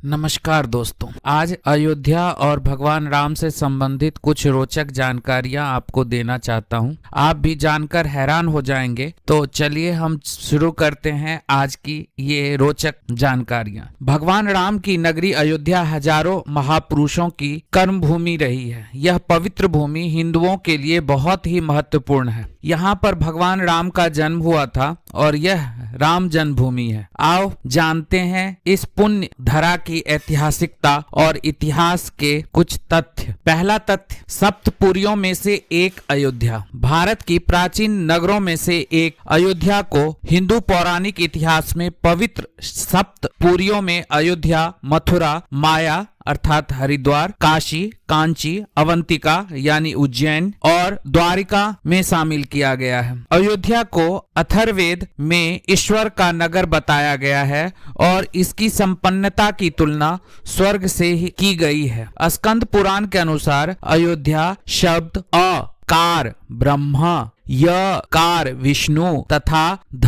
नमस्कार दोस्तों, आज अयोध्या और भगवान राम से संबंधित कुछ रोचक जानकारियां आपको देना चाहता हूं। आप भी जानकर हैरान हो जाएंगे। तो चलिए हम शुरू करते हैं आज की ये रोचक जानकारियां। भगवान राम की नगरी अयोध्या हजारों महापुरुषों की कर्म भूमि रही है। यह पवित्र भूमि हिंदुओं के लिए बहुत ही महत्वपूर्ण है। यहाँ पर भगवान राम का जन्म हुआ था और यह राम जन्मभूमि है। आओ जानते हैं इस पुण्य धरा की ऐतिहासिकता और इतिहास के कुछ तथ्य। पहला तथ्य, सप्तपुरियों में से एक अयोध्या। भारत की प्राचीन नगरों में से एक अयोध्या को हिंदू पौराणिक इतिहास में पवित्र सप्तपुरियों में अयोध्या, मथुरा, माया अर्थात हरिद्वार, काशी, कांची, अवंतिका यानी उज्जैन और द्वारिका में शामिल किया गया है। अयोध्या को अथर्ववेद में ईश्वर का नगर बताया गया है और इसकी संपन्नता की तुलना स्वर्ग से ही की गई है। स्कंद पुराण के अनुसार अयोध्या शब्द कार ब्रह्मा, य कार विष्णु तथा ध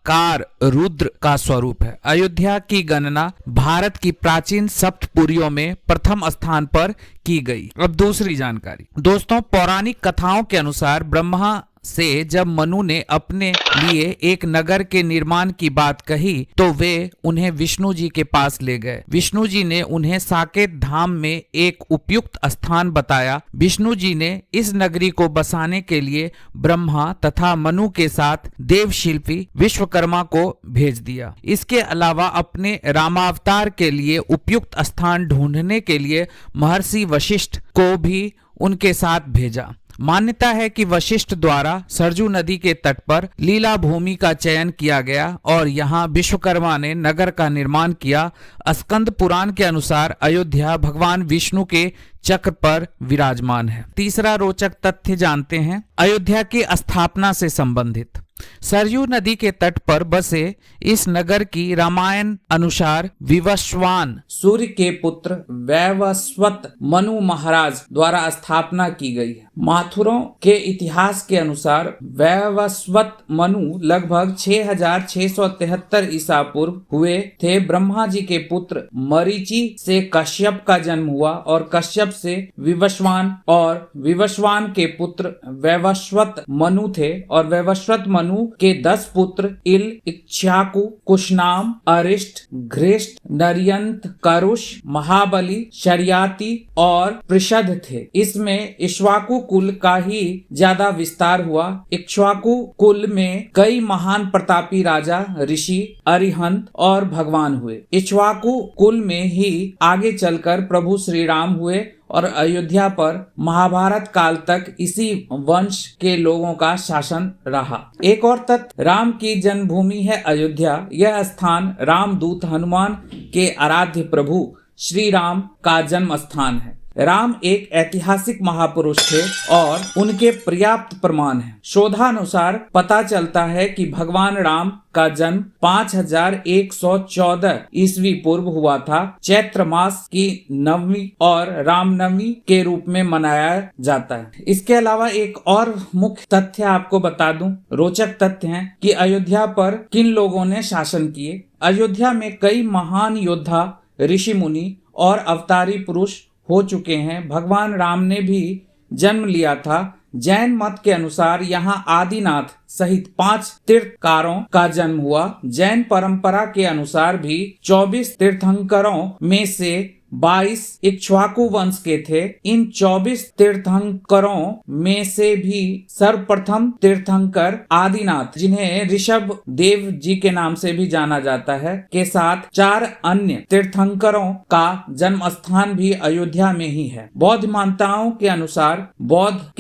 कार रुद्र का स्वरूप है। अयोध्या की गणना भारत की प्राचीन सप्तपुरियों में प्रथम स्थान पर की गई। अब दूसरी जानकारी दोस्तों, पौराणिक कथाओं के अनुसार ब्रह्मा से जब मनु ने अपने लिए एक नगर के निर्माण की बात कही तो वे उन्हें विष्णु जी के पास ले गए। विष्णु जी ने उन्हें साकेत धाम में एक उपयुक्त स्थान बताया। विष्णु जी ने इस नगरी को बसाने के लिए ब्रह्मा तथा मनु के साथ देव शिल्पी विश्वकर्मा को भेज दिया। इसके अलावा अपने रामावतार के लिए उपयुक्त स्थान ढूंढने के लिए महर्षि वशिष्ठ को भी उनके साथ भेजा। मान्यता है कि वशिष्ठ द्वारा सरजू नदी के तट पर लीला भूमि का चयन किया गया और यहाँ विश्वकर्मा ने नगर का निर्माण किया। स्कंद पुराण के अनुसार अयोध्या भगवान विष्णु के चक्र पर विराजमान है। तीसरा रोचक तथ्य जानते हैं अयोध्या की स्थापना से संबंधित। सरयू नदी के तट पर बसे इस नगर की रामायण अनुसार विवस्वान सूर्य के पुत्र वैवस्वत मनु महाराज द्वारा स्थापना की गई है। माथुरों के इतिहास के अनुसार वैवस्वत मनु लगभग 6673 ईसा पूर्व हुए थे। ब्रह्मा जी के पुत्र मरीचि से कश्यप का जन्म हुआ और कश्यप से विवस्वान और विवस्वान के पुत्र वैवस्वत मनु थे और वैवस्वत मनु के 10 पुत्र इल, इक्ष्वाकु, कुशनाम, अरिष्ट, घृष्ट, नरियंत, करुष, महाबली, शर्याति और पृषद थे। इसमें इक्ष्वाकु कुल का ही ज्यादा विस्तार हुआ। इक्ष्वाकु कुल में कई महान प्रतापी राजा, ऋषि, अरिहंत और भगवान हुए। इक्ष्वाकु कुल में ही आगे चलकर प्रभु श्री राम हुए और अयोध्या पर महाभारत काल तक इसी वंश के लोगों का शासन रहा। एक और तथ्य, राम की जन्मभूमि है अयोध्या। यह स्थान रामदूत हनुमान के आराध्य प्रभु श्री राम का जन्म स्थान है। राम एक ऐतिहासिक महापुरुष थे और उनके पर्याप्त प्रमाण हैं। शोधानुसार पता चलता है कि भगवान राम का जन्म 5114 ईस्वी पूर्व हुआ था। चैत्र मास की नवमी और रामनवमी के रूप में मनाया जाता है। इसके अलावा एक और मुख्य तथ्य आपको बता दूं, रोचक तथ्य है कि अयोध्या पर किन लोगों ने शासन किए। अयोध्या में कई महान योद्धा, ऋषि मुनि और अवतारी पुरुष हो चुके हैं। भगवान राम ने भी जन्म लिया था। जैन मत के अनुसार यहाँ आदिनाथ सहित 5 तीर्थकारों का जन्म हुआ। जैन परंपरा के अनुसार भी 24 तीर्थंकरों में से 22 इक्ष्वाकु वंश के थे। इन 24 तीर्थंकरों में से भी सर्वप्रथम तीर्थंकर आदिनाथ, जिन्हें ऋषभ देव जी के नाम से भी जाना जाता है, के साथ 4 अन्य तीर्थंकरों का जन्म स्थान भी अयोध्या में ही है। बौद्ध मान्यताओं के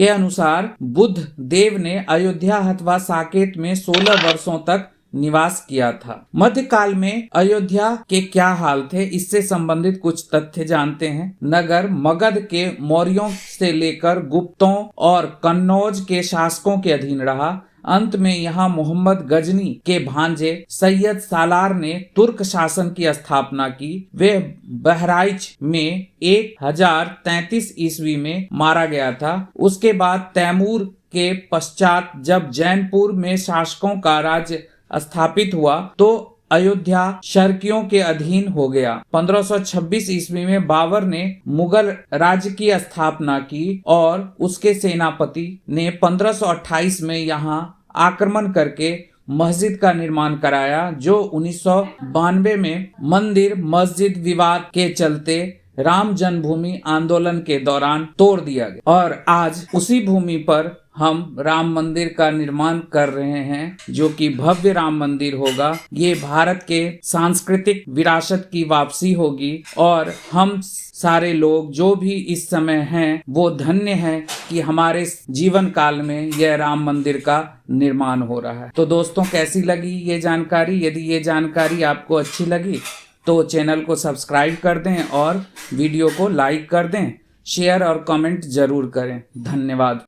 अनुसार बुद्ध देव ने अयोध्या अथवा साकेत में 16 वर्षों तक निवास किया था। मध्यकाल में अयोध्या के क्या हाल थे, इससे संबंधित कुछ तथ्य जानते हैं। नगर मगध के मौर्यों से लेकर गुप्तों और कन्नौज के शासकों के अधीन रहा। अंत में यहाँ मोहम्मद गजनी के भांजे सैयद सालार ने तुर्क शासन की स्थापना की। वे बहराइच में 1033 ईस्वी में मारा गया था। उसके बाद तैमूर के पश्चात जब जैनपुर में शासकों का राज्य स्थापित हुआ तो अयोध्या शर्कियों के अधीन हो गया। 1526 ईस्वी में बाबर ने मुगल राज्य की स्थापना की और उसके सेनापति ने 1528 में यहाँ आक्रमण करके मस्जिद का निर्माण कराया, जो 1992 में मंदिर मस्जिद विवाद के चलते राम जन्मभूमि आंदोलन के दौरान तोड़ दिया गया और आज उसी भूमि पर हम राम मंदिर का निर्माण कर रहे हैं, जो कि भव्य राम मंदिर होगा। ये भारत के सांस्कृतिक विरासत की वापसी होगी और हम सारे लोग जो भी इस समय हैं वो धन्य हैं कि हमारे जीवन काल में यह राम मंदिर का निर्माण हो रहा है। तो दोस्तों, कैसी लगी ये जानकारी? यदि ये जानकारी आपको अच्छी लगी तो चैनल को सब्सक्राइब कर दें और वीडियो को लाइक कर दें, शेयर और कमेंट जरूर करें। धन्यवाद।